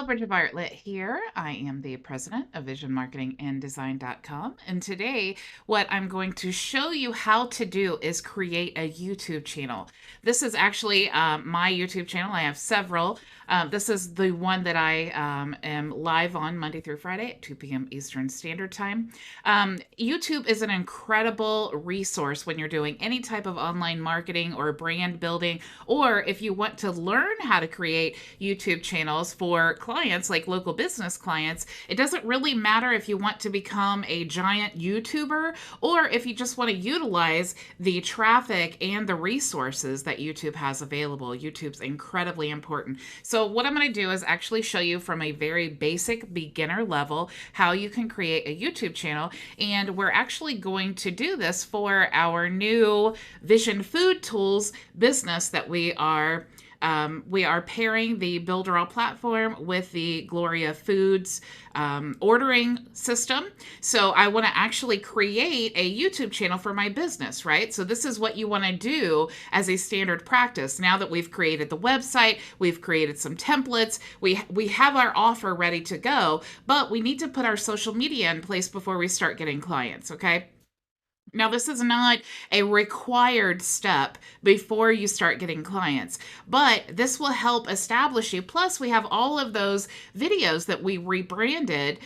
Hello, Bridget Bartlett here. I am the president of visionmarketinganddesign.com. And today, what I'm going to show you how to do is create a YouTube channel. This is actually my YouTube channel. I have several. This is the one that I am live on Monday through Friday at 2 p.m. Eastern Standard Time. YouTube is an incredible resource when you're doing any type of online marketing or brand building, or if you want to learn how to create YouTube channels for clients, like local business clients. It doesn't really matter if you want to become a giant YouTuber or if you just want to utilize the traffic and the resources that YouTube has available. YouTube's incredibly important. So what I'm going to do is actually show you from a very basic beginner level how you can create a YouTube channel. And we're actually going to do this for our new Vision Food Tools business that we are pairing the Builderall platform with the Gloria Foods ordering system. So I want to actually create a YouTube channel for my business, right? So this is what you want to do as a standard practice. Now that we've created the website, we've created some templates, we have our offer ready to go, but we need to put our social media in place before we start getting clients, okay? Now, this is not a required step before you start getting clients, but this will help establish you. Plus, we have all of those videos that we rebranded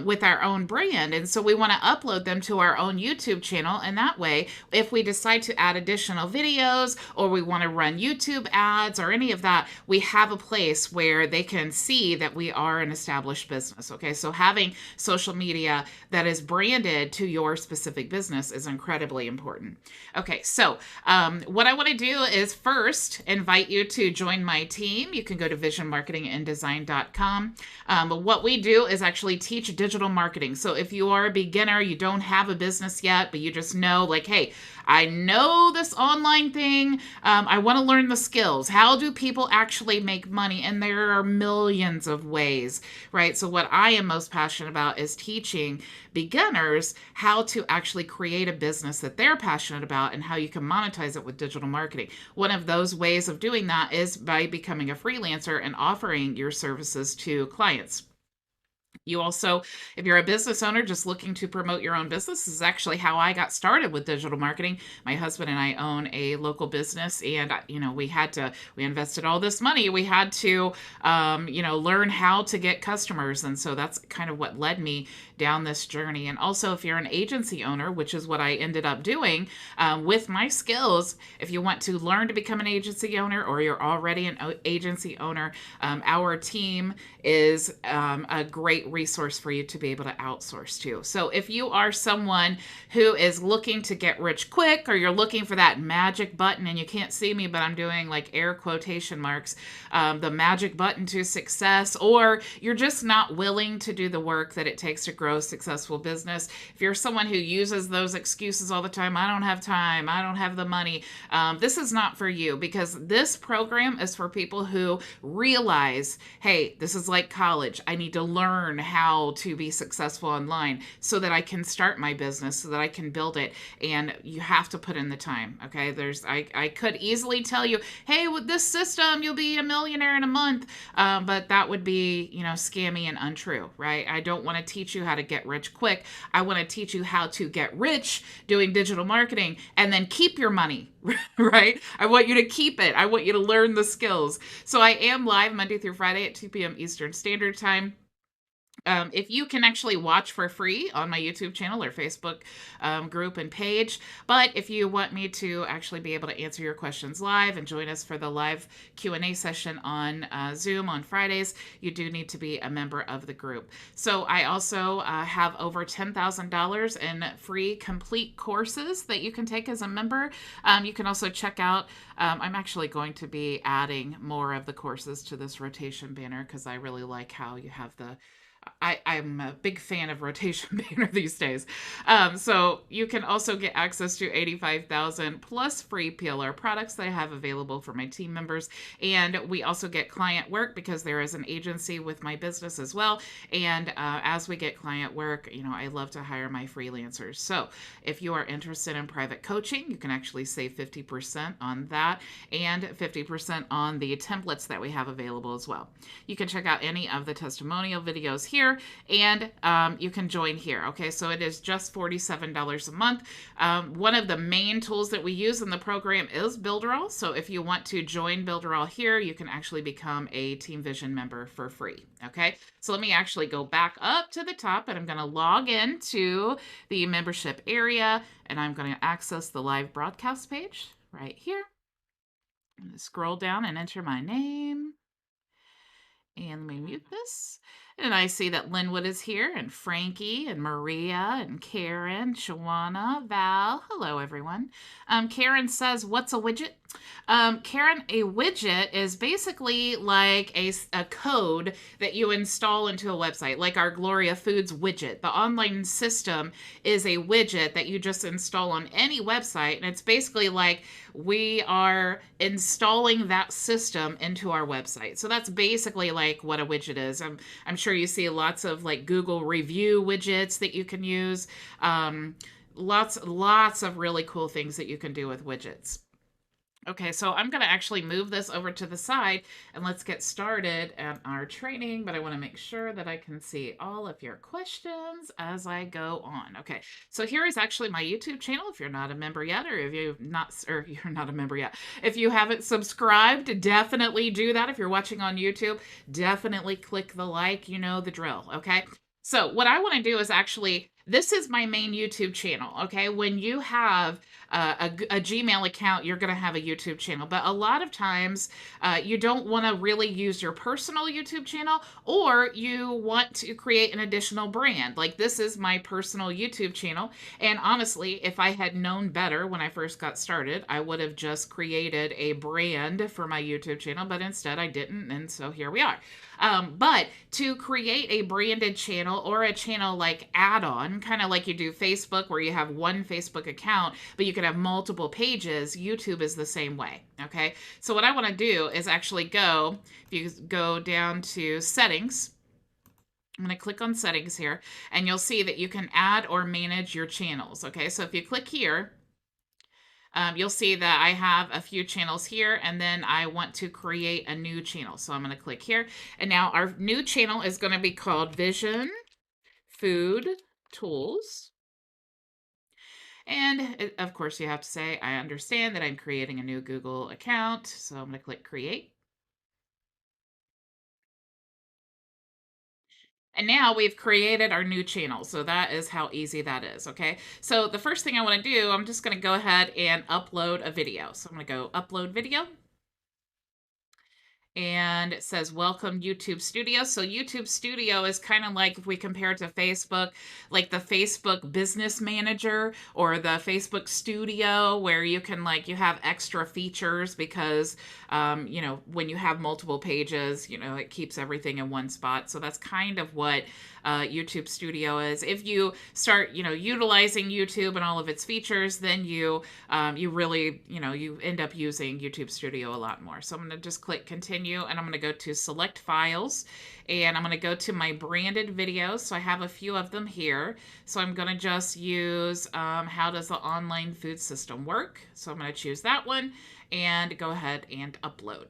with our own brand. And so we want to upload them to our own YouTube channel. And that way, if we decide to add additional videos or we want to run YouTube ads or any of that, we have a place where they can see that we are an established business. Okay, so having social media that is branded to your specific business is incredibly important. Okay, so what I want to do is first invite you to join my team. You can go to visionmarketinganddesign.com. What we do is actually teach digital marketing. So if you are a beginner, you don't have a business yet, but you just know, like, hey, I know this online thing. I want to learn the skills. How do people actually make money? And there are millions of ways, right? So what I am most passionate about is teaching beginners how to actually create a business that they're passionate about and how you can monetize it with digital marketing. One of those ways of doing that is by becoming a freelancer and offering your services to clients. You also, if you're a business owner just looking to promote your own business, this is actually how I got started with digital marketing. My husband and I own a local business, and we invested all this money. We had to, learn how to get customers, and so that's kind of what led me down this journey. And also, if you're an agency owner, which is what I ended up doing with my skills, if you want to learn to become an agency owner or you're already an agency owner, our team is a great resource for you to be able to outsource to. So if you are someone who is looking to get rich quick, or you're looking for that magic button, and you can't see me, but I'm doing like air quotation marks, the magic button to success, or you're just not willing to do the work that it takes to grow a successful business. If you're someone who uses those excuses all the time, I don't have time, I don't have the money, this is not for you, because this program is for people who realize, hey, this is like college. I need to learn how to be successful online so that I can start my business, so that I can build it. And you have to put in the time. Okay. I could easily tell you, hey, with this system, you'll be a millionaire in a month. But that would be, scammy and untrue, right? I don't want to teach you how to get rich quick. I want to teach you how to get rich doing digital marketing and then keep your money, right? I want you to keep it. I want you to learn the skills. So I am live Monday through Friday at 2 p.m. Eastern Standard Time. If you can actually watch for free on my YouTube channel or Facebook group and page, but if you want me to actually be able to answer your questions live and join us for the live Q&A session on Zoom on Fridays, you do need to be a member of the group. So I also have over $10,000 in free complete courses that you can take as a member. You can also check out, I'm actually going to be adding more of the courses to this rotation banner because I really like how you have the I'm a big fan of rotation banner these days. So you can also get access to 85,000 plus free PLR products that I have available for my team members. And we also get client work because there is an agency with my business as well. And as we get client work, I love to hire my freelancers. So if you are interested in private coaching, you can actually save 50% on that and 50% on the templates that we have available as well. You can check out any of the testimonial videos here, and you can join here. Okay, so it is just $47 a month. One of the main tools that we use in the program is Builderall. So if you want to join Builderall here, you can actually become a Team Vision member for free. Okay, so let me actually go back up to the top, and I'm going to log into the membership area, and I'm going to access the live broadcast page right here. I'm going to scroll down and enter my name. And let me mute this. And I see that Linwood is here, and Frankie, and Maria, and Karen, Shawana, Val. Hello, everyone. Karen says, what's a widget? Karen, a widget is basically like a code that you install into a website, like our Gloria Foods widget. The online system is a widget that you just install on any website, and it's basically like we are installing that system into our website. So that's basically like what a widget is. I'm sure you see lots of like Google review widgets that you can use. Lots of really cool things that you can do with widgets. Okay, so I'm going to actually move this over to the side, and let's get started at our training, but I want to make sure that I can see all of your questions as I go on. Okay, so here is actually my YouTube channel. If you're not a member yet, or if you're not a member yet, if you haven't subscribed, definitely do that. If you're watching on YouTube, definitely click the like, you know the drill, okay? So what I want to do is actually, this is my main YouTube channel, okay? When you have a Gmail account, you're going to have a YouTube channel. But a lot of times, you don't want to really use your personal YouTube channel, or you want to create an additional brand. Like this is my personal YouTube channel. And honestly, if I had known better when I first got started, I would have just created a brand for my YouTube channel. But instead, I didn't. And so here we are. But to create a branded channel or a channel like add-on, kind of like you do Facebook, where you have one Facebook account, but you can have multiple pages, YouTube is the same way. Okay. So what I want to do is actually if you go down to settings, I'm going to click on settings here, and you'll see that you can add or manage your channels. Okay. So if you click here, you'll see that I have a few channels here, and then I want to create a new channel. So I'm going to click here, and now our new channel is going to be called Vision Food Tools. And of course, you have to say, I understand that I'm creating a new Google account. So I'm going to click create. And now we've created our new channel. So that is how easy that is. Okay. So the first thing I want to do, I'm just going to go ahead and upload a video. So I'm going to go upload video. And it says welcome YouTube Studio. So YouTube Studio is kind of like, if we compare it to Facebook, like the Facebook Business Manager or the Facebook Studio, where you can you have extra features because when you have multiple pages, it keeps everything in one spot. So that's kind of what YouTube Studio is. If you start utilizing YouTube and all of its features, then you really you end up using YouTube Studio a lot more. So I'm going to just click continue, and I'm going to go to select files, and I'm going to go to my branded videos. So I have a few of them here. So I'm going to just use how does the online food system work. So I'm going to choose that one and go ahead and upload.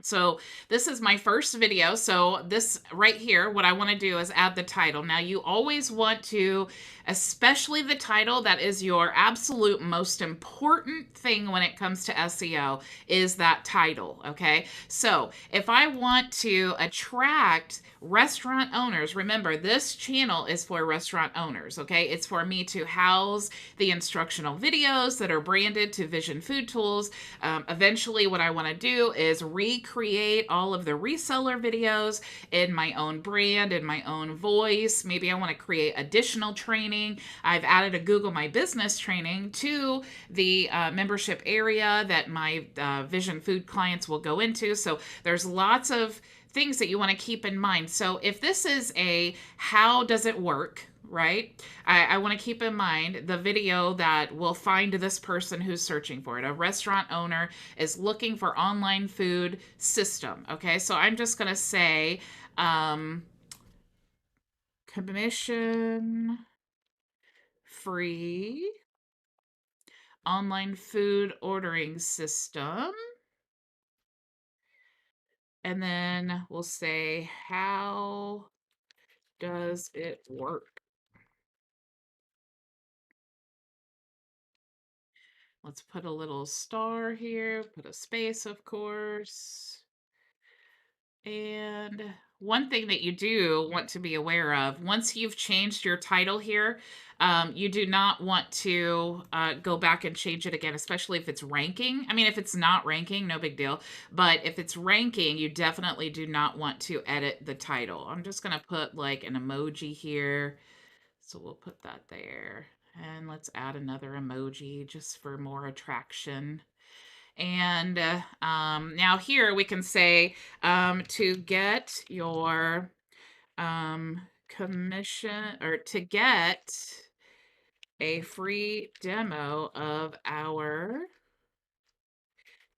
So this is my first video. So this right here, what I want to do is add the title. Now you always want to, especially the title, that is your absolute most important thing when it comes to SEO, is that title. Okay. So if I want to attract restaurant owners, remember this channel is for restaurant owners. Okay. It's for me to house the instructional videos that are branded to Vision Food Tools. Eventually what I want to do is recreate all of the reseller videos in my own brand, in my own voice. Maybe I want to create additional training. I've added a Google My Business training to the membership area that my Vision Food clients will go into. So there's lots of things that you want to keep in mind. So if this is a how does it work, right? I want to keep in mind the video that will find this person who's searching for it. A restaurant owner is looking for online food system. Okay, so I'm just going to say commission free online food ordering system. And then we'll say, how does it work? Let's put a little star here, put a space, of course. And one thing that you do want to be aware of, once you've changed your title here, you do not want to go back and change it again, especially if it's ranking. I mean, if it's not ranking, no big deal. But if it's ranking, you definitely do not want to edit the title. I'm just going to put like an emoji here. So we'll put that there. And let's add another emoji just for more attraction. And now here we can say to get your commission, or to get a free demo of our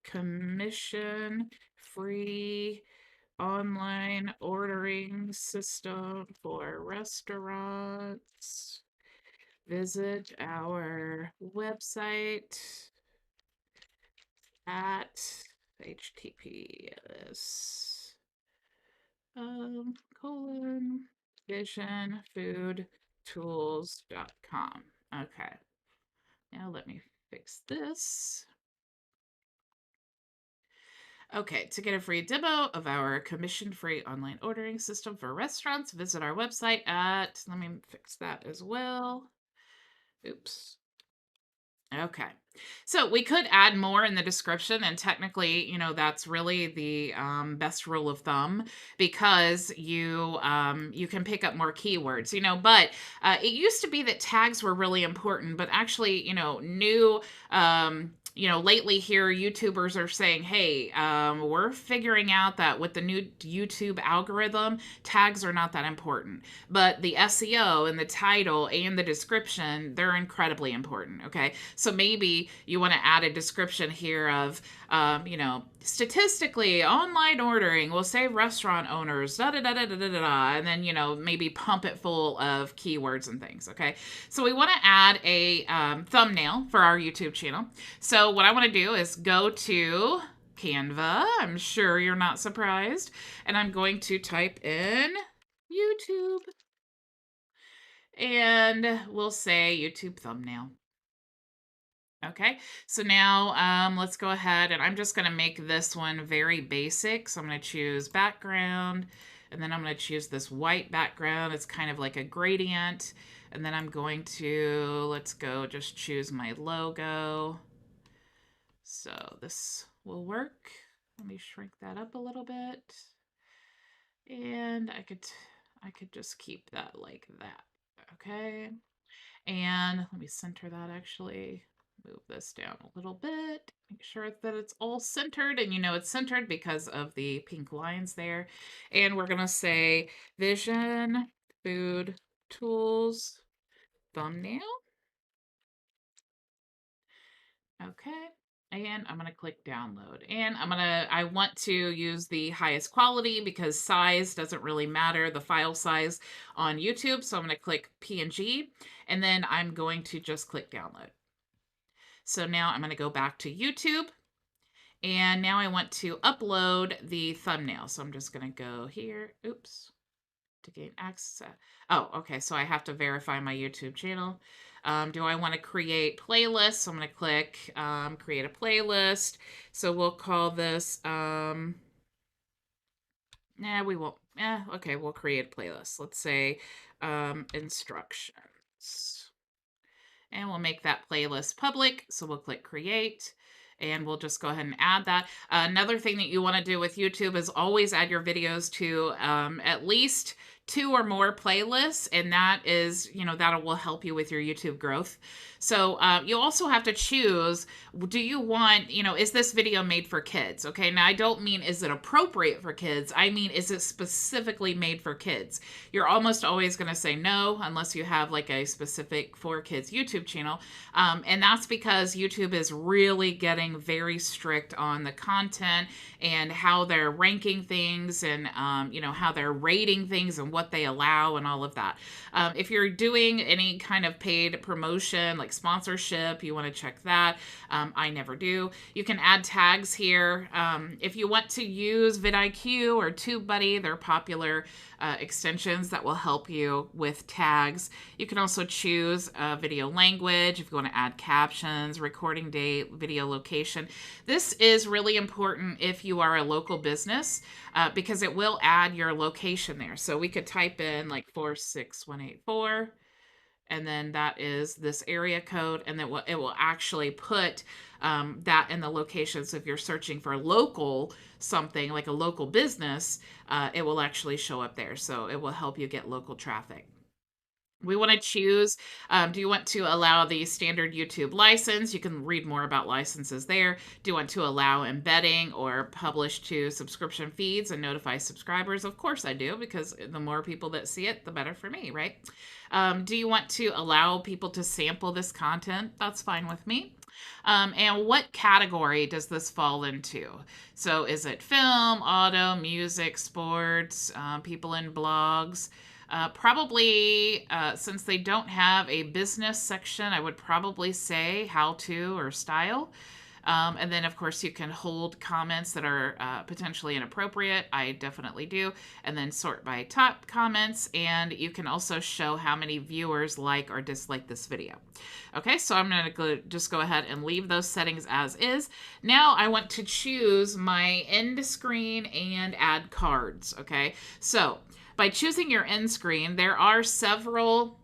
commission free online ordering system for restaurants, visit our website at https visionfoodtools.com. Okay, now let me fix this. Okay, to get a free demo of our commission-free online ordering system for restaurants, visit our website at, let me fix that as well. Oops. Okay. So we could add more in the description, and technically, that's really the best rule of thumb, because you can pick up more keywords, but it used to be that tags were really important, but actually, lately here, YouTubers are saying, hey, we're figuring out that with the new YouTube algorithm, tags are not that important. But the SEO and the title and the description, they're incredibly important, okay? So maybe you want to add a description here of, statistically, online ordering will save restaurant owners, da da da da da da da, and then, maybe pump it full of keywords and things, okay? So we want to add a thumbnail for our YouTube channel. So what I want to do is go to Canva. I'm sure you're not surprised. And I'm going to type in YouTube. And we'll say YouTube thumbnail. Okay, so now let's go ahead, and I'm just going to make this one very basic. So I'm going to choose background, and then I'm going to choose this white background. It's kind of like a gradient. And then I'm going to, let's go just choose my logo. So this will work. Let me shrink that up a little bit. And I could just keep that like that. Okay. And let me center that actually. Move this down a little bit. Make sure that it's all centered, and it's centered because of the pink lines there. And we're going to say Vision Food Tools thumbnail. Okay. And I'm going to click download, and I want to use the highest quality because size doesn't really matter, the file size on YouTube. So I'm going to click PNG, and then I'm going to just click download. So now I'm going to go back to YouTube, and now I want to upload the thumbnail. So I'm just going to go here. Oops. To gain access. Oh, okay. So I have to verify my YouTube channel. Do I want to create playlists? So I'm going to click create a playlist. So we'll call this, we won't. Okay, we'll create a playlist. Let's say instructions. And we'll make that playlist public. So we'll click create. And we'll just go ahead and add that. Another thing that you want to do with YouTube is always add your videos to at least 2 or more playlists, and that is, that will help you with your YouTube growth. So you also have to choose, do you want, is this video made for kids? Okay, now I don't mean is it appropriate for kids, I mean is it specifically made for kids? You're almost always going to say no unless you have like a specific for kids YouTube channel, and that's because YouTube is really getting very strict on the content and how they're ranking things, and how they're rating things and what they allow and all of that. If you're doing any kind of paid promotion like sponsorship, you want to check that. I never do. You can add tags here. If you want to use vidIQ or TubeBuddy, they're popular extensions that will help you with tags. You can also choose video language if you want to add captions, recording date, video location. This is really important if you are a local business, because it will add your location there. So we could type in like 46184, and then that is this area code, and then it will actually put that in the location. So if you're searching for local something like a local business, it will actually show up there. So it will help you get local traffic. We want to choose, do you want to allow the standard YouTube license? You can read more about licenses there. Do you want to allow embedding or publish to subscription feeds and notify subscribers? Of course I do, because the more people that see it, the better for me, right? Do you want to allow people to sample this content? That's fine with me. And what category does this fall into? So is it film, auto, music, sports, people in blogs? Probably, since they don't have a business section, I would probably say how to or style. And then, of course, you can hold comments that are potentially inappropriate. I definitely do. And then sort by top comments. And you can also show how many viewers like or dislike this video. Okay, so I'm going to just go ahead and leave those settings as is. Now I want to choose my end screen and add cards. Okay, so by choosing your end screen, there are several,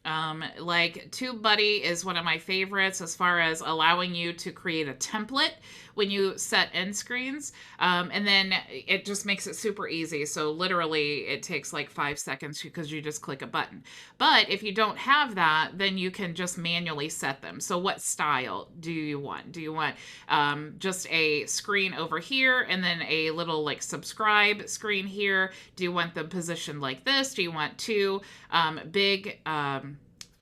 like TubeBuddy is one of my favorites as far as allowing you to create a template when you set end screens. And then it just makes it super easy. So literally it takes like 5 seconds because you just click a button. But if you don't have that, then you can just manually set them. So what style do you want? Do you want just a screen over here and then a little like subscribe screen here? Do you want them positioned like this? Do you want two big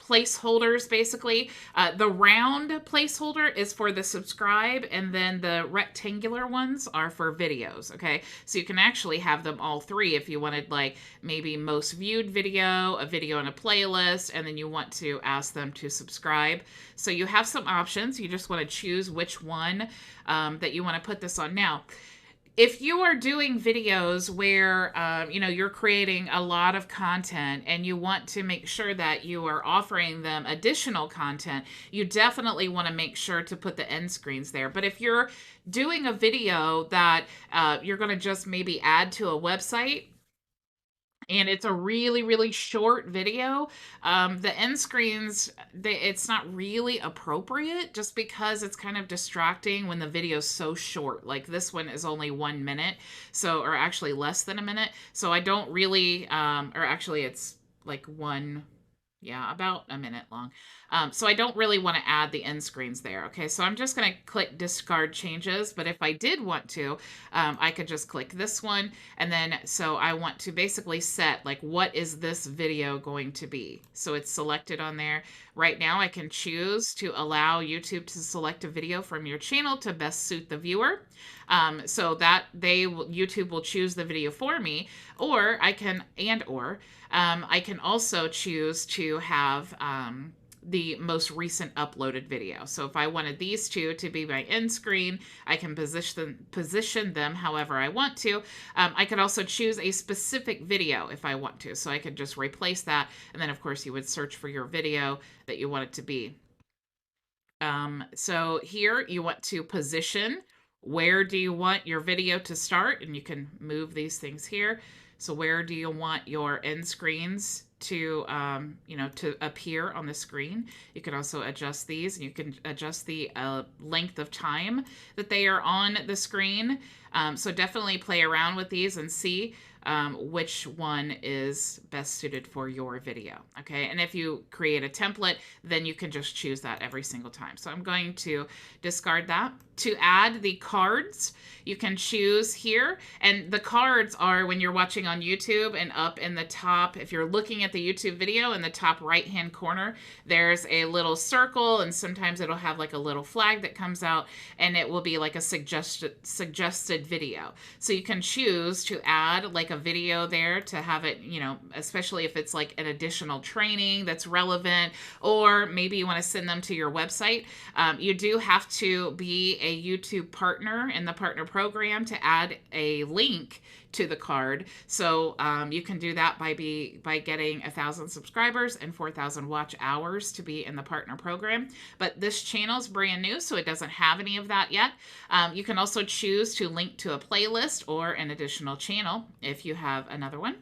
placeholders, basically? The round placeholder is for the subscribe, and then the rectangular ones are for videos, okay? So you can actually have them all three if you wanted, like, maybe most viewed video, a video in a playlist, and then you want to ask them to subscribe. So you have some options. You just want to choose which one that you want to put this on. Now, if you are doing videos where, you're creating a lot of content and you want to make sure that you are offering them additional content, you definitely want to make sure to put the end screens there. But if you're doing a video that you're going to just maybe add to a website, and it's a really, really short video, the end screens, it's not really appropriate just because it's kind of distracting when the video is so short. Like this one is only 1 minute, so, or actually less than a minute. So I don't really, or actually it's like about a minute long. So I don't really want to add the end screens there. Okay, so I'm just going to click discard changes. But if I did want to, I could just click this one. And then, so I want to basically set, like, what is this video going to be? So it's selected on there. Right now, I can choose to allow YouTube to select a video from your channel to best suit the viewer. So that YouTube will choose the video for me, or I can, I can also choose to have the most recent uploaded video. So if I wanted these two to be my end screen, I can position them however I want to. I could also choose a specific video if I want to. So I could just replace that. And then of course you would search for your video that you want it to be. So here you want to position. Where do you want your video to start? And you can move these things here. So where do you want your end screens to, to appear on the screen? You can also adjust these, and you can adjust the length of time that they are on the screen. So definitely play around with these and see. which one is best suited for your video. Okay. And if you create a template, then you can just choose that every single time. So I'm going to discard that. To add the cards, you can choose here. And the cards are when you're watching on YouTube, and up in the top, if you're looking at the YouTube video, in the top right hand corner, there's a little circle, and sometimes it'll have like a little flag that comes out, and it will be like a suggested video. So you can choose to add like a video there to have it, you know, especially if it's like an additional training that's relevant, or maybe you want to send them to your website. You do have to be a YouTube partner in the partner program to add a link to the card. So you can do that by getting 1,000 subscribers and 4,000 watch hours to be in the partner program. But this channel is brand new, so it doesn't have any of that yet. You can also choose to link to a playlist or an additional channel if you have another one.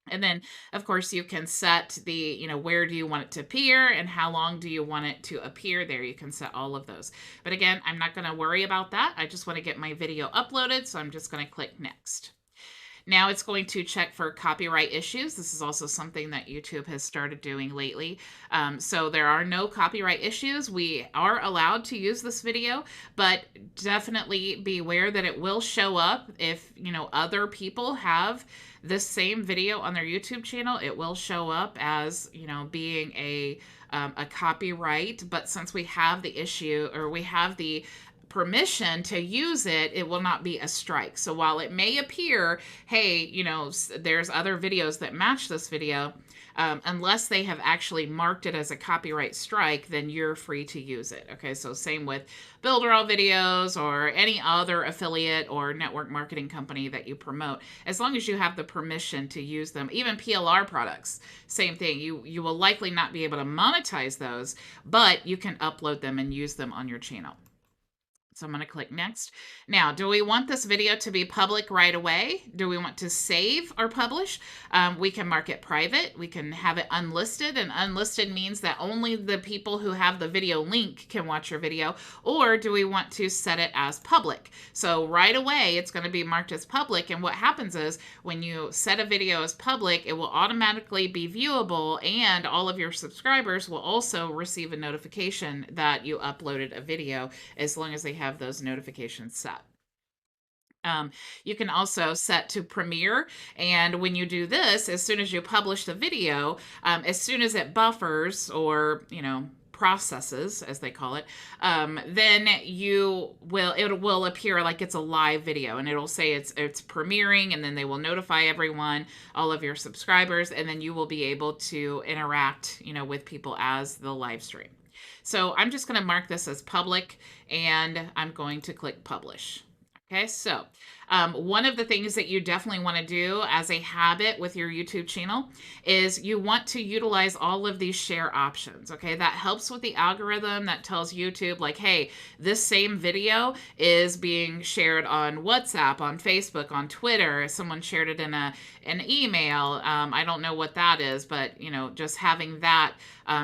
And then, of course, you can set the, you know, where do you want it to appear and how long do you want it to appear there. You can set all of those. But again, I'm not going to worry about that. I just want to get my video uploaded, so I'm just going to click next. Now it's going to check for copyright issues. This is also something that YouTube has started doing lately. So there are no copyright issues. We are allowed to use this video, but definitely be aware that it will show up if, you know, other people have this same video on their YouTube channel. It will show up as, you know, being a copyright. But since we have the issue, or we have the permission to use it, it will not be a strike. So while it may appear, hey, you know, there's other videos that match this video, unless they have actually marked it as a copyright strike, then you're free to use it. Okay, so same with Builderall videos or any other affiliate or network marketing company that you promote, as long as you have the permission to use them. Even PLR products, same thing. You will likely not be able to monetize those, but you can upload them and use them on your channel. So I'm going to click next. Now, do we want this video to be public right away? Do we want to save or publish? We can mark it private. We can have it unlisted, and unlisted means that only the people who have the video link can watch your video. Or do we want to set it as public? So right away, it's going to be marked as public. And what happens is when you set a video as public, it will automatically be viewable, and all of your subscribers will also receive a notification that you uploaded a video, as long as they have those notifications set. You can also set to premiere, and when you do this, as soon as you publish the video, as soon as it buffers, or, you know, processes, as they call it, then it will appear like it's a live video, and it'll say it's premiering, and then they will notify everyone, all of your subscribers, and then you will be able to interact, you know, with people as the live stream. So I'm just going to mark this as public, and I'm going to click publish. Okay, so one of the things that you definitely want to do as a habit with your YouTube channel is you want to utilize all of these share options. Okay, that helps with the algorithm. That tells YouTube, like, hey, this same video is being shared on WhatsApp, on Facebook, on Twitter. Someone shared it in an email. I don't know what that is, but, you know, just having that,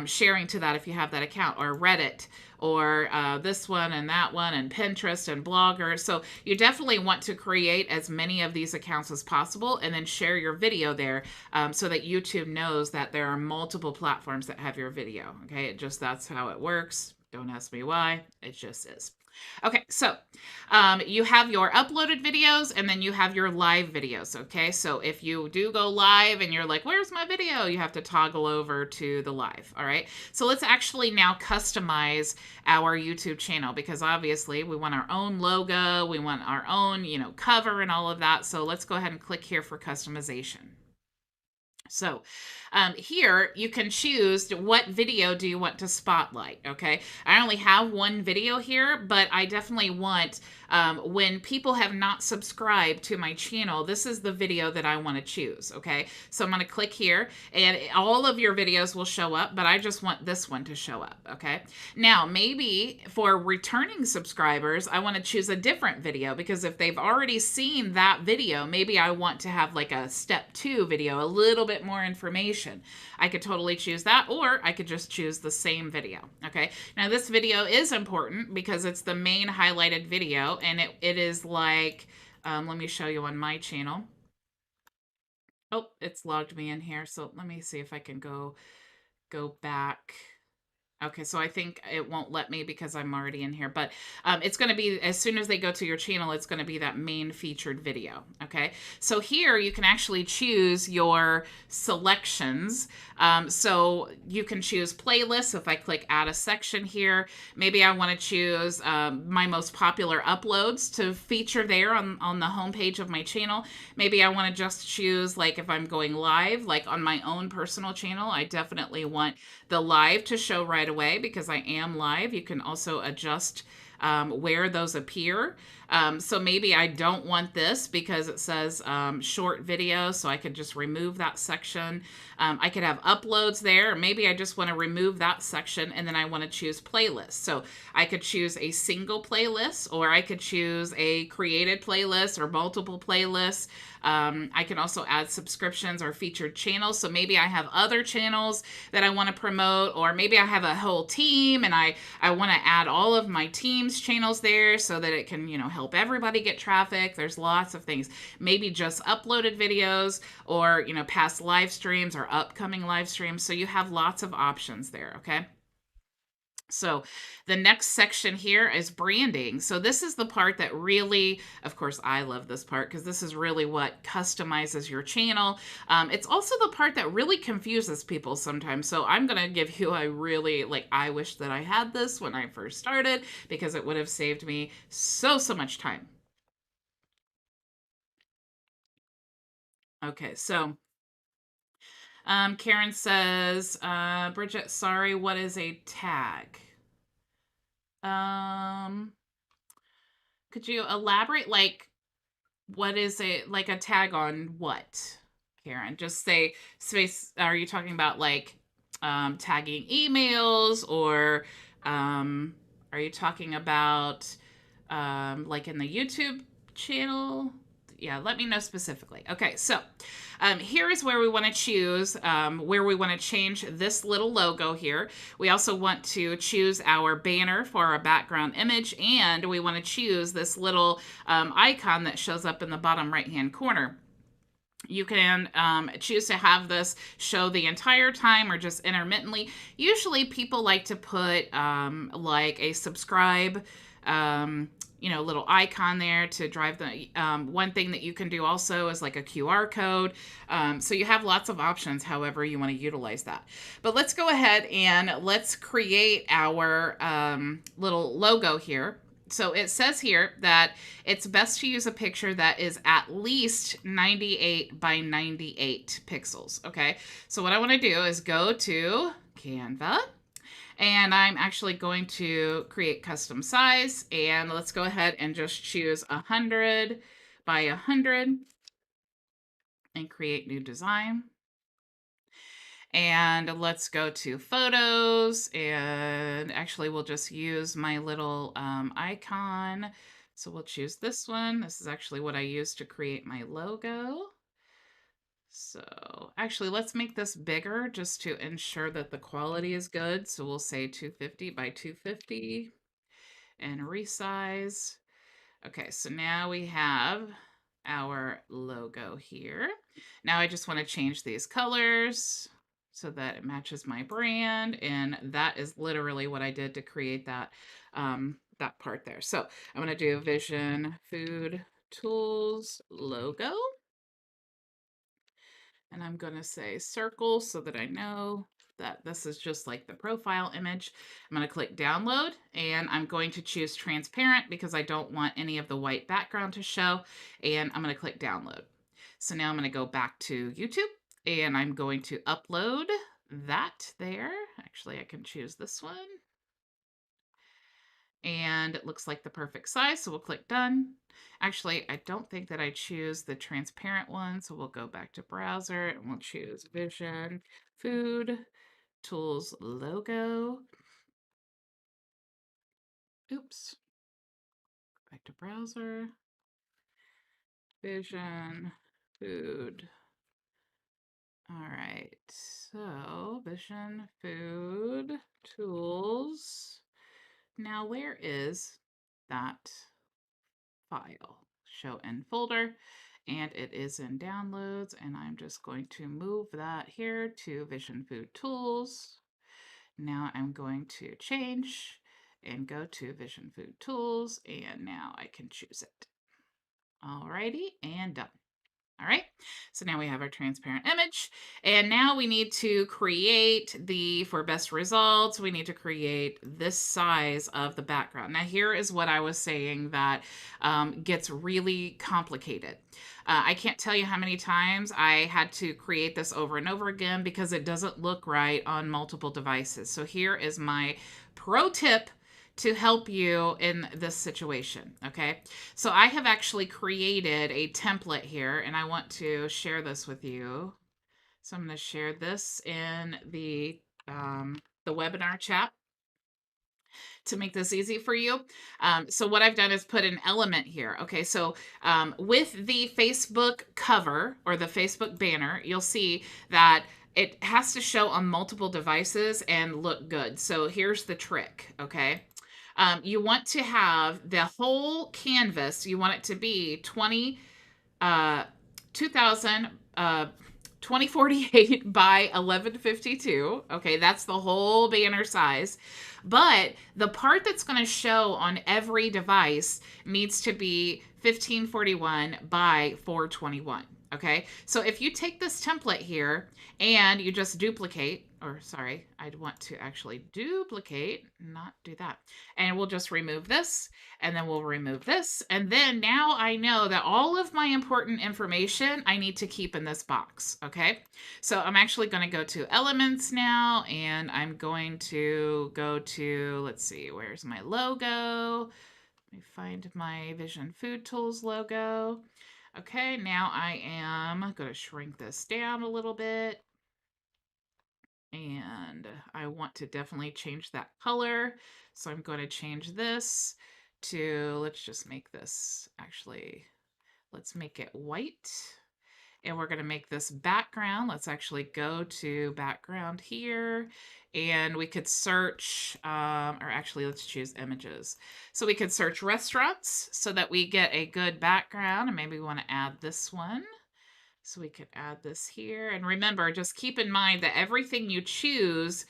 sharing to that if you have that account, or Reddit, or this one and that one, and Pinterest and Blogger. So you definitely want to create as many of these accounts as possible, and then share your video there, so that YouTube knows that there are multiple platforms that have your video. Okay, that's how it works. Don't ask me why, it just is. Okay, so you have your uploaded videos, and then you have your live videos. Okay, so if you do go live and you're like, where's my video? You have to toggle over to the live. All right, so let's actually now customize our YouTube channel, because obviously we want our own logo, we want our own, you know, cover and all of that. So let's go ahead and click here for customization. So here you can choose what video do you want to spotlight. Okay, I only have one video here, but I definitely want, when people have not subscribed to my channel, this is the video that I want to choose. Okay, so I'm going to click here, and all of your videos will show up, but I just want this one to show up. Okay, now maybe for returning subscribers, I want to choose a different video, because if they've already seen that video, maybe I want to have like a step 2 video, a little bit more information. I could totally choose that, or I could just choose the same video. Okay, now this video is important because it's the main highlighted video, and it is like, let me show you on my channel. Oh, it's logged me in here. So let me see if I can go back. Okay, so I think it won't let me because I'm already in here, but it's going to be, as soon as they go to your channel, it's going to be that main featured video. Okay, so here you can actually choose your selections. So you can choose playlists. If I click add a section here, maybe I want to choose my most popular uploads to feature there on the homepage of my channel. Maybe I want to just choose, like, if I'm going live, like on my own personal channel, I definitely want the live to show right away because I am live. You can also adjust where those appear. So maybe I don't want this because it says short video, so I could just remove that section. I could have uploads there. Or maybe I just want to remove that section and then I want to choose playlists. So I could choose a single playlist, or I could choose a created playlist or multiple playlists. I can also add subscriptions or featured channels. So maybe I have other channels that I want to promote, or maybe I have a whole team and I want to add all of my team's channels there so that it can, help everybody get traffic. There's lots of things. Maybe just uploaded videos, or, past live streams or upcoming live streams. So you have lots of options there. Okay. So the next section here is branding. So this is the part that really, of course, I love this part because this is really what customizes your channel. It's also the part that really confuses people sometimes. So I'm going to give you a really, I wish that I had this when I first started because it would have saved me so much time. Okay, so Karen says, Bridget, sorry, what is a tag? Um, could you elaborate? Like, what is a tag on what, Karen? Just say space. Are you talking about tagging emails, or are you talking about like in the YouTube channel? Yeah, let me know specifically. Okay, so here is where we want to choose where we want to change this little logo here. We also want to choose our banner for our background image, and we want to choose this little icon that shows up in the bottom right hand corner. You can choose to have this show the entire time or just intermittently. Usually people like to put like a subscribe little icon there to drive the one thing that you can do also is like a QR code. So you have lots of options however you want to utilize that. But let's go ahead and let's create our little logo here. So it says here that it's best to use a picture that is at least 98 by 98 pixels. Okay, so what I want to do is go to Canva, and I'm actually going to create custom size, and let's go ahead and just choose 100 by 100 and create new design. And let's go to photos, and actually we'll just use my little icon. So we'll choose this one. This is actually what I used to create my logo. So actually let's make this bigger just to ensure that the quality is good. So we'll say 250 by 250 and resize. Okay, so now we have our logo here. Now I just want to change these colors so that it matches my brand, and that is literally what I did to create that part there. So I'm going to do Vision Food Tools logo, and I'm going to say circle so that I know that this is just like the profile image. I'm going to click download, and I'm going to choose transparent because I don't want any of the white background to show, and I'm going to click download. So now I'm going to go back to YouTube, and I'm going to upload that there. Actually, I can choose this one, and it looks like the perfect size, so we'll click done. Actually, I don't think that I choose the transparent one, so we'll go back to browser and we'll choose Vision Food Tools logo. Oops. Back to browser. Vision Food. All right. So, Vision Food Tools. Now, where is that file? Show in folder. and it is in downloads, and I'm just going to move that here to Vision Food Tools. Now I'm going to change and go to Vision Food Tools, and now I can choose it. Alrighty, and done. All right, so now we have our transparent image, and now we need to create for best results, we need to create this size of the background. Now here is what I was saying that gets really complicated. I can't tell you how many times I had to create this over and over again because it doesn't look right on multiple devices. So here is my pro tip to help you in this situation. Okay, so I have actually created a template here, and I want to share this with you. So I'm going to share this in the webinar chat to make this easy for you. So what I've done is put an element here. Okay, so with the Facebook cover or the Facebook banner, you'll see that it has to show on multiple devices and look good. So here's the trick, okay? You want to have the whole canvas, you want it to be 2000 2048 by 1152. Okay, that's the whole banner size. But the part that's going to show on every device needs to be 1541 by 421. Okay, so if you take this template here and you just duplicate, or sorry, I'd want to actually duplicate, not do that. And we'll just remove this, and then we'll remove this. And then now I know that all of my important information I need to keep in this box, okay? So I'm actually going to go to Elements now, and I'm going to go to, let's see, where's my logo? Let me find my Vision Food Tools logo. Okay, now I am going to shrink this down a little bit. And I want to definitely change that color. So I'm going to change this to, let's just make this, actually, let's make it white. And we're going to make this background. Let's actually go to background here, and we could search, or actually let's choose images. So we could search restaurants so that we get a good background, and maybe we want to add this one. So we could add this here. And remember, just keep in mind that everything you choose,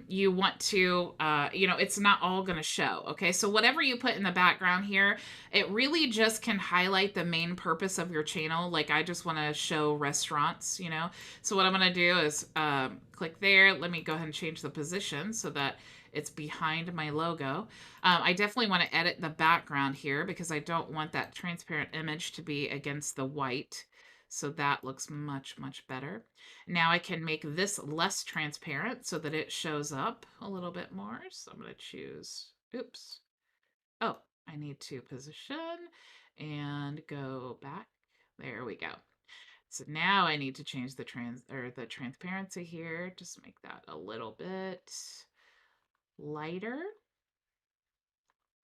you want to, it's not all going to show. Okay, so whatever you put in the background here, it really just can highlight the main purpose of your channel. Like I just want to show restaurants, So what I'm going to do is click there. Let me go ahead and change the position so that it's behind my logo. I definitely want to edit the background here because I don't want that transparent image to be against the white. So that looks much, much better. Now I can make this less transparent so that it shows up a little bit more. So I'm going to choose, oops. Oh, I need to position and go back. There we go. So now I need to change the transparency here. Just make that a little bit lighter.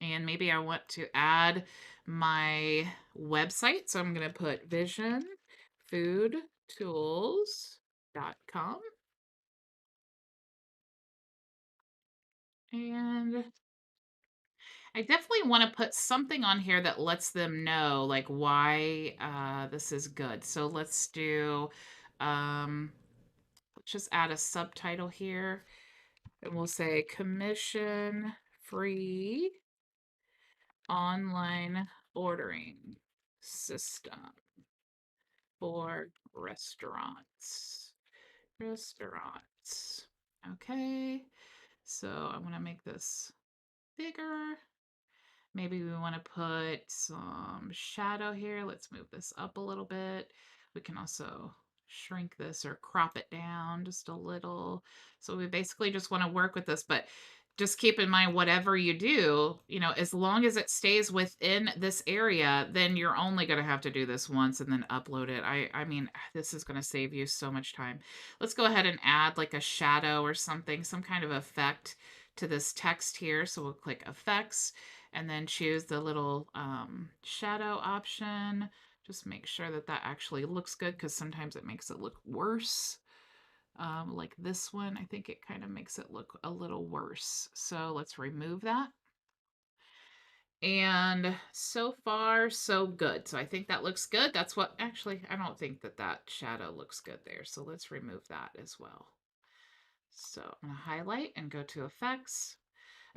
And maybe I want to add my website. So I'm going to put visionfoodtools.com. And I definitely want to put something on here that lets them know like why this is good. So let's do, let's just add a subtitle here. And we'll say commission free online ordering system for restaurants. Restaurants. Okay, so I want to make this bigger. Maybe we want to put some shadow here. Let's move this up a little bit. We can also shrink this or crop it down just a little. So we basically just want to work with this, but just keep in mind, whatever you do, as long as it stays within this area, then you're only going to have to do this once and then upload it. I mean, this is going to save you so much time. Let's go ahead and add like a shadow or something, some kind of effect to this text here. So we'll click effects and then choose the little shadow option. Just make sure that that actually looks good because sometimes it makes it look worse. Like this one, I think it kind of makes it look a little worse. So let's remove that. And so far, so good. So I think that looks good. That's what, actually, I don't think that that shadow looks good there. So let's remove that as well. So I'm going to highlight and go to effects.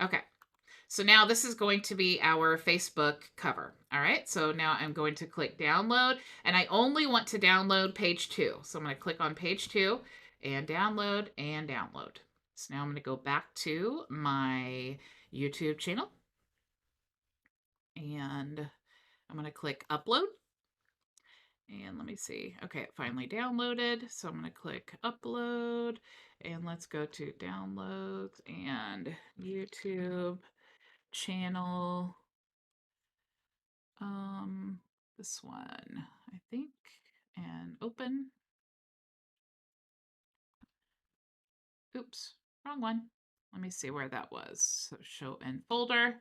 Okay. So now this is going to be our Facebook cover. All right. So now I'm going to click download, and I only want to download page 2. So I'm going to click on page 2 and download and download. So now I'm going to go back to my YouTube channel, and I'm going to click upload. And let me see. Okay, it finally downloaded. So I'm going to click upload, and let's go to downloads and YouTube channel. This one, I think, and open. Oops, wrong one. Let me see where that was. So show in folder,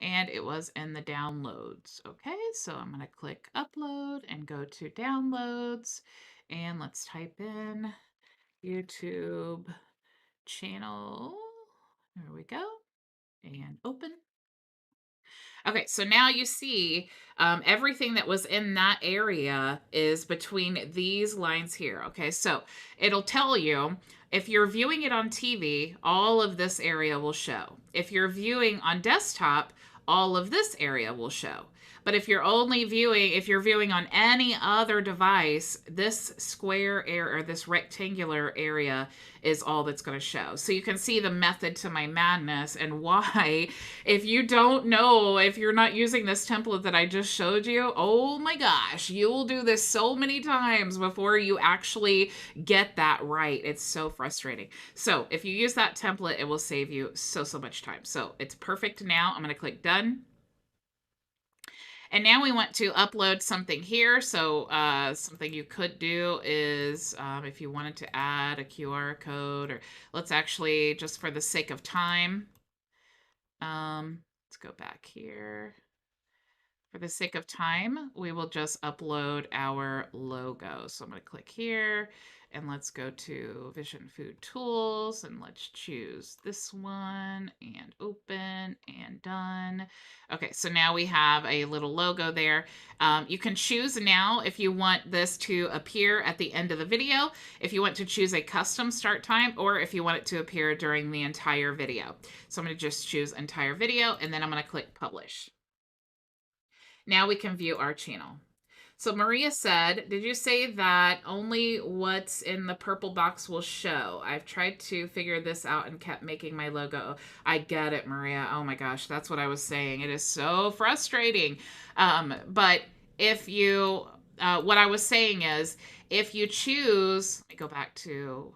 and it was in the downloads. Okay, so I'm going to click upload and go to downloads, and let's type in YouTube channel. There we go, and open. Okay, so now you see everything that was in that area is between these lines here. Okay, so it'll tell you if you're viewing it on TV, all of this area will show. If you're viewing on desktop, all of this area will show. But if you're only viewing, if you're viewing on any other device, this square area or this rectangular area is all that's going to show. So you can see the method to my madness and why. If you don't know, if you're not using this template that I just showed you, oh my gosh, you will do this so many times before you actually get that right. It's so frustrating. So if you use that template, it will save you so much time. So it's perfect now. I'm going to click done. And now we want to upload something here. So something you could do is if you wanted to add a QR code, or let's actually, just for the sake of time, let's go back here. For the sake of time, we will just upload our logo. So I'm going to click here, and let's go to Vision Food Tools, and let's choose this one, and open, and done. Okay, so now we have a little logo there. You can choose now if you want this to appear at the end of the video, if you want to choose a custom start time, or if you want it to appear during the entire video. So I'm going to just choose entire video, and then I'm going to click publish. Now we can view our channel. So Maria said, did you say that only what's in the purple box will show? I've tried to figure this out and kept making my logo. I get it, Maria. Oh my gosh, that's what I was saying. It is so frustrating. But if you, what I was saying is, if you choose, let me go back to,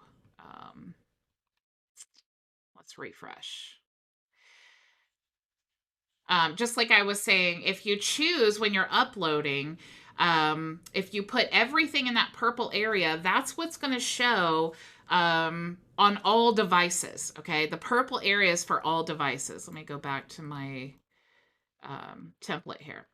let's refresh. Just like I was saying, if you choose when you're uploading, if you put everything in that purple area, that's what's going to show on all devices. Okay, the purple area is for all devices. Let me go back to my template here.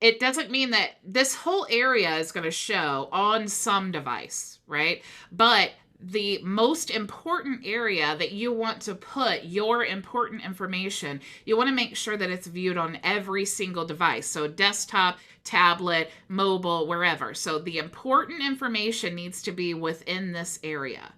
It doesn't mean that this whole area is going to show on some device, right? But the most important area that you want to put your important information, you want to make sure that it's viewed on every single device. So desktop, tablet, mobile, wherever. So the important information needs to be within this area.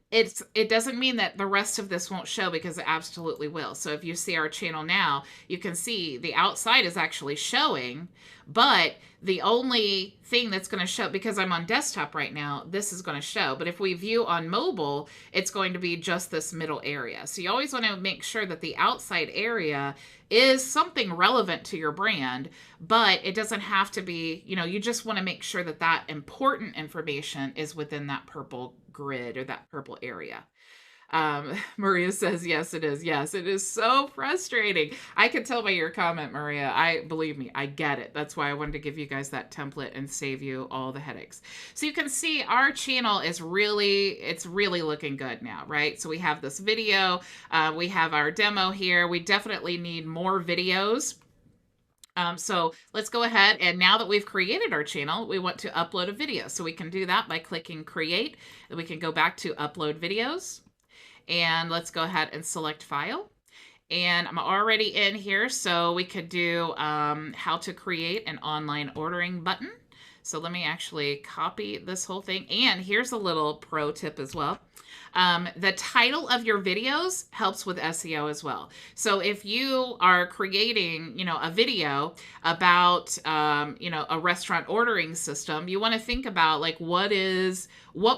It doesn't mean that the rest of this won't show, because it absolutely will. So if you see our channel now, you can see the outside is actually showing, but the only thing that's going to show, because I'm on desktop right now, this is going to show. But if we view on mobile, it's going to be just this middle area. So you always want to make sure that the outside area is something relevant to your brand, but it doesn't have to be, you just want to make sure that that important information is within that purple grid or that purple area. Maria says, yes, it is. Yes, it is so frustrating. I can tell by your comment, Maria. Believe me, I get it. That's why I wanted to give you guys that template and save you all the headaches. So you can see our channel is it's really looking good now, right? So we have this video, we have our demo here. We definitely need more videos. So let's go ahead, and now that we've created our channel, we want to upload a video. So we can do that by clicking create, and we can go back to upload videos, and let's go ahead and select file. And I'm already in here, so we could do how to create an online ordering button. So let me actually copy this whole thing. And here's a little pro tip as well. The title of your videos helps with SEO as well. So if you are creating, a video about, a restaurant ordering system, you want to think about like what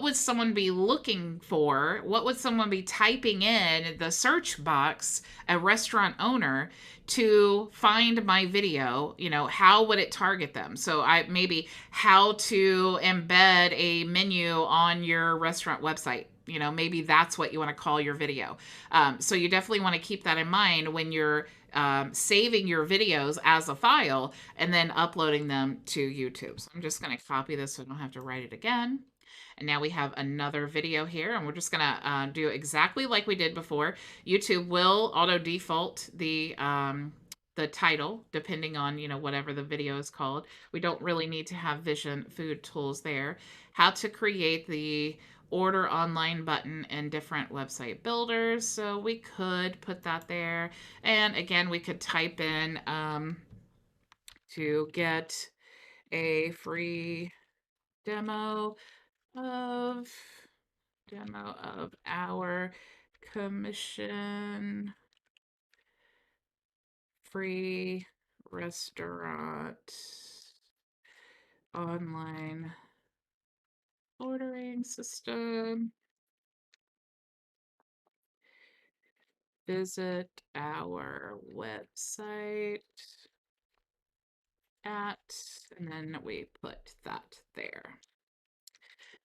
would someone be looking for? What would someone be typing in the search box, a restaurant owner, to find my video? How would it target them? So I maybe how to embed a menu on your restaurant website. Maybe that's what you want to call your video. So you definitely want to keep that in mind when you're saving your videos as a file and then uploading them to YouTube. So I'm just going to copy this so I don't have to write it again. And now we have another video here, and we're just going to do exactly like we did before. YouTube will auto default the title depending on whatever the video is called. We don't really need to have Vision Food Tools there. How to create the order online button in different website builders. So we could put that there. And again, we could type in to get a free demo of our commission free restaurant online ordering system. Visit our website at, and then we put that there.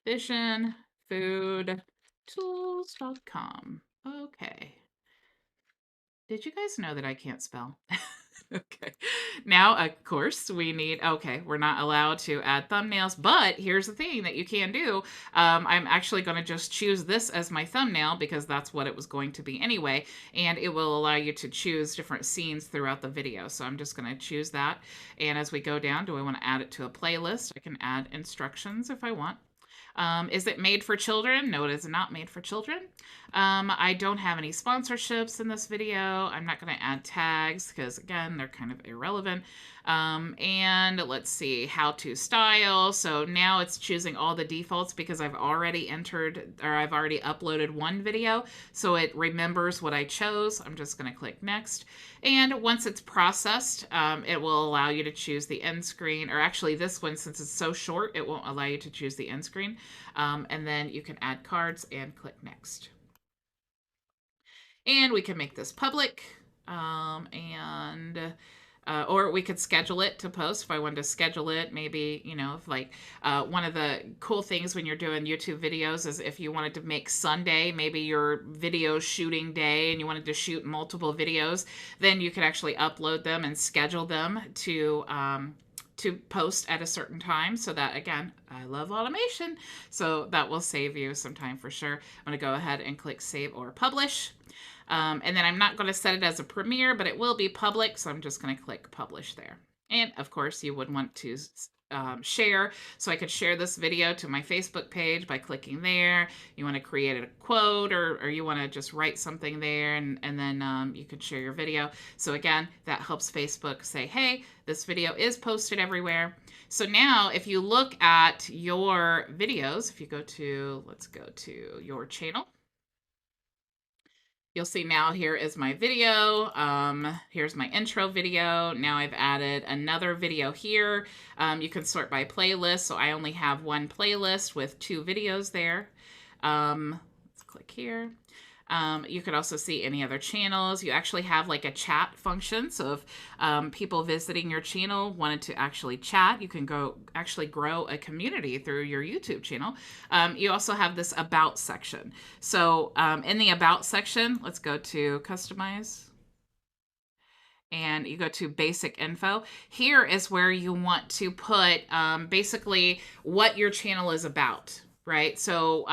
visionfoodtools.com. Okay. Did you guys know that I can't spell? Okay. Now, of course, we need, okay, we're not allowed to add thumbnails, but here's the thing that you can do. I'm actually going to just choose this as my thumbnail because that's what it was going to be anyway, and it will allow you to choose different scenes throughout the video. So I'm just going to choose that. And as we go down, do I want to add it to a playlist? I can add instructions if I want. Is it made for children? No, it is not made for children. I don't have any sponsorships in this video. I'm not going to add tags because, again, they're kind of irrelevant. And let's see, how to style. So now it's choosing all the defaults because I've already entered, or I've already uploaded one video. So it remembers what I chose. I'm just going to click next. And once it's processed, it will allow you to choose the end screen, or actually this one, since it's so short, it won't allow you to choose the end screen. And then you can add cards and click next. And we can make this public, or we could schedule it to post if I wanted to schedule it. Maybe, if like one of the cool things when you're doing YouTube videos is if you wanted to make Sunday, maybe your video shooting day, and you wanted to shoot multiple videos, then you could actually upload them and schedule them to post at a certain time. So that, again, I love automation. So that will save you some time for sure. I'm going to go ahead and click save or publish. And then I'm not going to set it as a premiere, but it will be public. So I'm just going to click publish there. And of course you would want to share. So I could share this video to my Facebook page by clicking there. You want to create a quote, or you want to just write something there, and then you could share your video. So again, that helps Facebook say, hey, this video is posted everywhere. So now if you look at your videos, if you go to, let's go to your channel. You'll see now here is my video. Here's my intro video. Now I've added another video here. You can sort by playlist. So I only have one playlist with 2 videos there. Let's click here. You could also see any other channels. You actually have like a chat function. So if people visiting your channel wanted to actually chat, you can go actually grow a community through your YouTube channel. You also have this about section. So in the about section, let's go to customize. And you go to basic info. Here is where you want to put basically what your channel is about, right? So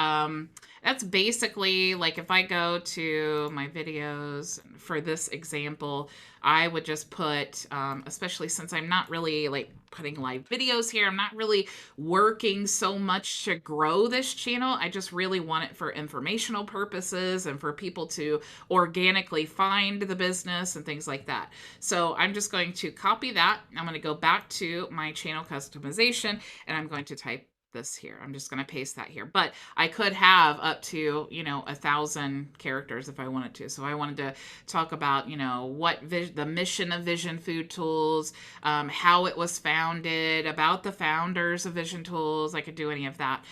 That's basically like if I go to my videos for this example, I would just put, especially since I'm not really like putting live videos here, I'm not really working so much to grow this channel. I just really want it for informational purposes and for people to organically find the business and things like that. So I'm just going to copy that. I'm going to go back to my channel customization and I'm going to type this here. I'm just going to paste that here. But I could have up to, 1,000 characters if I wanted to. So I wanted to talk about, the mission of Vision Food Tools, how it was founded, about the founders of Vision Tools. I could do any of that.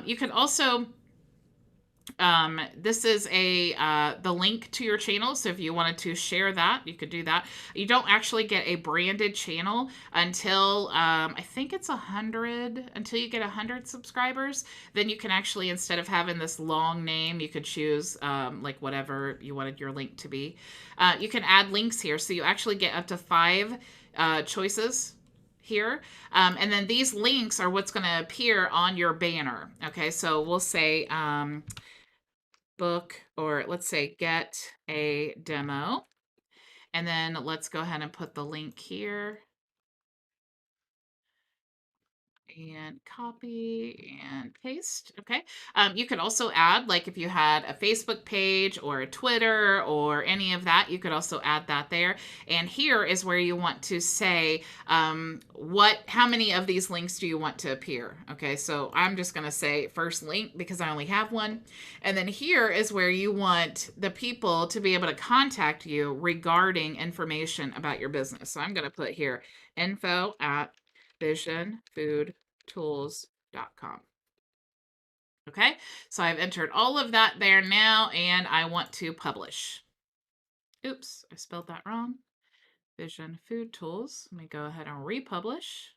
You can also this is the link to your channel, so if you wanted to share that, you could do that. You don't actually get a branded channel until I think it's 100, until you get 100 subscribers. Then you can actually, instead of having this long name, you could choose like whatever you wanted your link to be. You can add links here, so you actually get up to 5 choices here. And then these links are what's going to appear on your banner. Okay, so we'll say book, or let's say get a demo. And then let's go ahead and put the link here and copy and paste. Okay. You could also add, like if you had a Facebook page or a Twitter or any of that, you could also add that there. And here is where you want to say how many of these links do you want to appear? Okay. So I'm just going to say first link because I only have one. And then here is where you want the people to be able to contact you regarding information about your business. So I'm going to put here info@visionfoodtools.com. Okay, so I've entered all of that there now, and I want to publish. Oops, I spelled that wrong. Vision Food Tools. Let me go ahead and republish.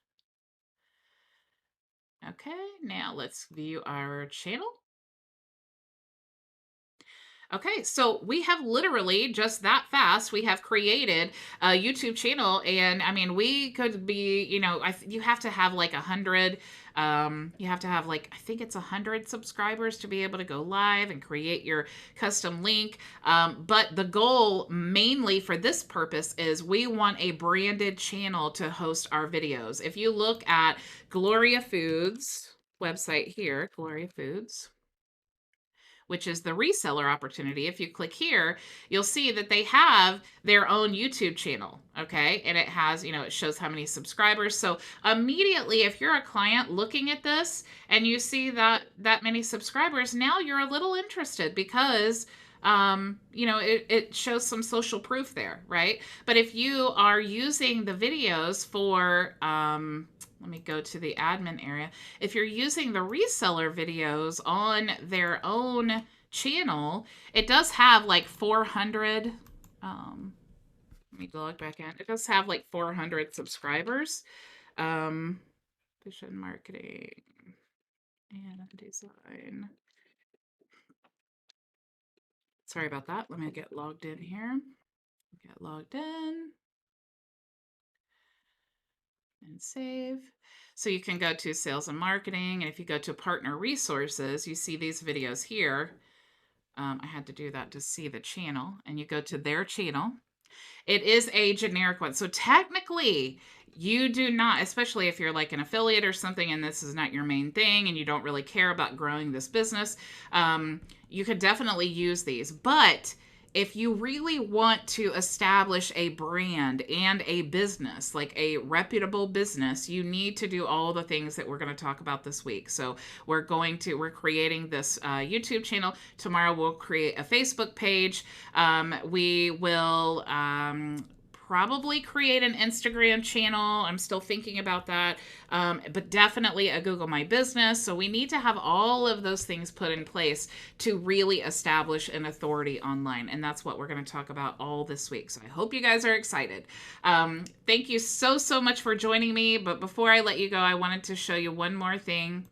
Okay, now let's view our channel. Okay, so we have literally just that fast. We have created a YouTube channel, and I mean, we could be, you have to have like 100. You have to have like, I think it's 100 subscribers to be able to go live and create your custom link. But the goal mainly for this purpose is we want a branded channel to host our videos. If you look at Gloria Foods website here, Gloria Foods, which is the reseller opportunity. If you click here, you'll see that they have their own YouTube channel, okay? And it has, it shows how many subscribers. So immediately, if you're a client looking at this and you see that many subscribers, now you're a little interested because it shows some social proof there, right? But if you are using the videos for, let me go to the admin area. If you're using the reseller videos on their own channel, it does have like 400, let me log back in. It does have like 400 subscribers. Vision marketing and design. Sorry about that. Let me get logged in here. Get logged in and save. So you can go to sales and marketing, and if you go to partner resources, you see these videos here. I had to do that to see the channel, and you go to their channel. It is a generic one. So technically, you do not, especially if you're like an affiliate or something and this is not your main thing and you don't really care about growing this business, you could definitely use these. But if you really want to establish a brand and a business, like a reputable business, you need to do all the things that we're going to talk about this week. So we're creating this YouTube channel. Tomorrow we'll create a Facebook page. We will probably create an Instagram channel. I'm still thinking about that, but definitely a Google My Business. So we need to have all of those things put in place to really establish an authority online. And that's what we're going to talk about all this week. So I hope you guys are excited. Thank you so much for joining me. But before I let you go, I wanted to show you one more thing.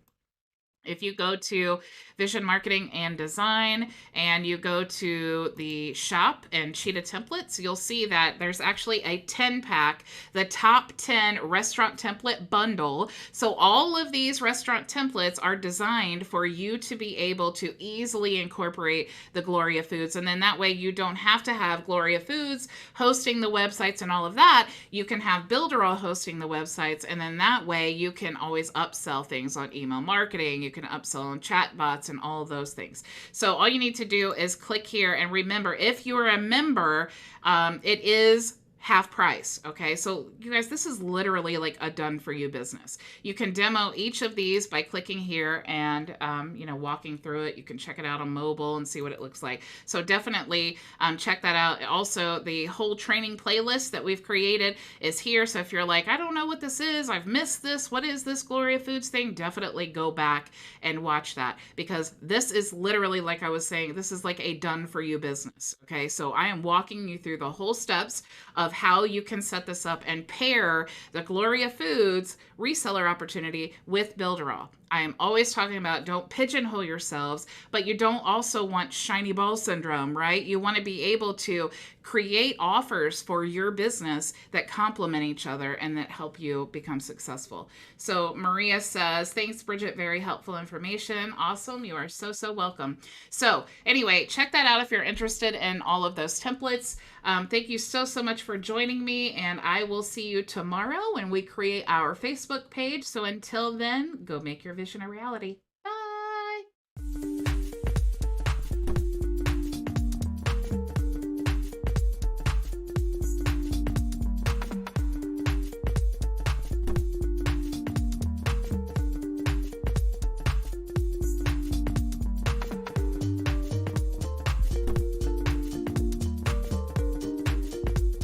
If you go to Vision Marketing and Design and you go to the shop and Cheetah Templates, you'll see that there's actually a 10 pack, the top 10 restaurant template bundle. So all of these restaurant templates are designed for you to be able to easily incorporate the Gloria Foods. And then that way you don't have to have Gloria Foods hosting the websites and all of that. You can have Builderall hosting the websites. And then that way you can always upsell things on email marketing. You can upsell on chat bots and all of those things. So all you need to do is click here, and remember, if you're a member, it is half price. Okay, so you guys, this is literally like a done for you business. You can demo each of these by clicking here and walking through it. You can check it out on mobile and see what it looks like. So definitely check that out. Also, the whole training playlist that we've created is here. So if you're like, I don't know what this is, I've missed this, what is this Gloria Foods thing, definitely go back and watch that, because this is literally, like I was saying, this is like a done for you business. Okay, so I am walking you through the whole steps of how you can set this up and pair the Gloria Foods reseller opportunity with Builderall. I am always talking about don't pigeonhole yourselves, but you don't also want shiny ball syndrome, right? You want to be able to create offers for your business that complement each other and that help you become successful. So Maria says, thanks, Bridget. Very helpful information. Awesome. You are so, so welcome. So anyway, check that out if you're interested in all of those templates. Thank you so, so much for joining me, and I will see you tomorrow when we create our Facebook page. So until then, go make your vision a reality.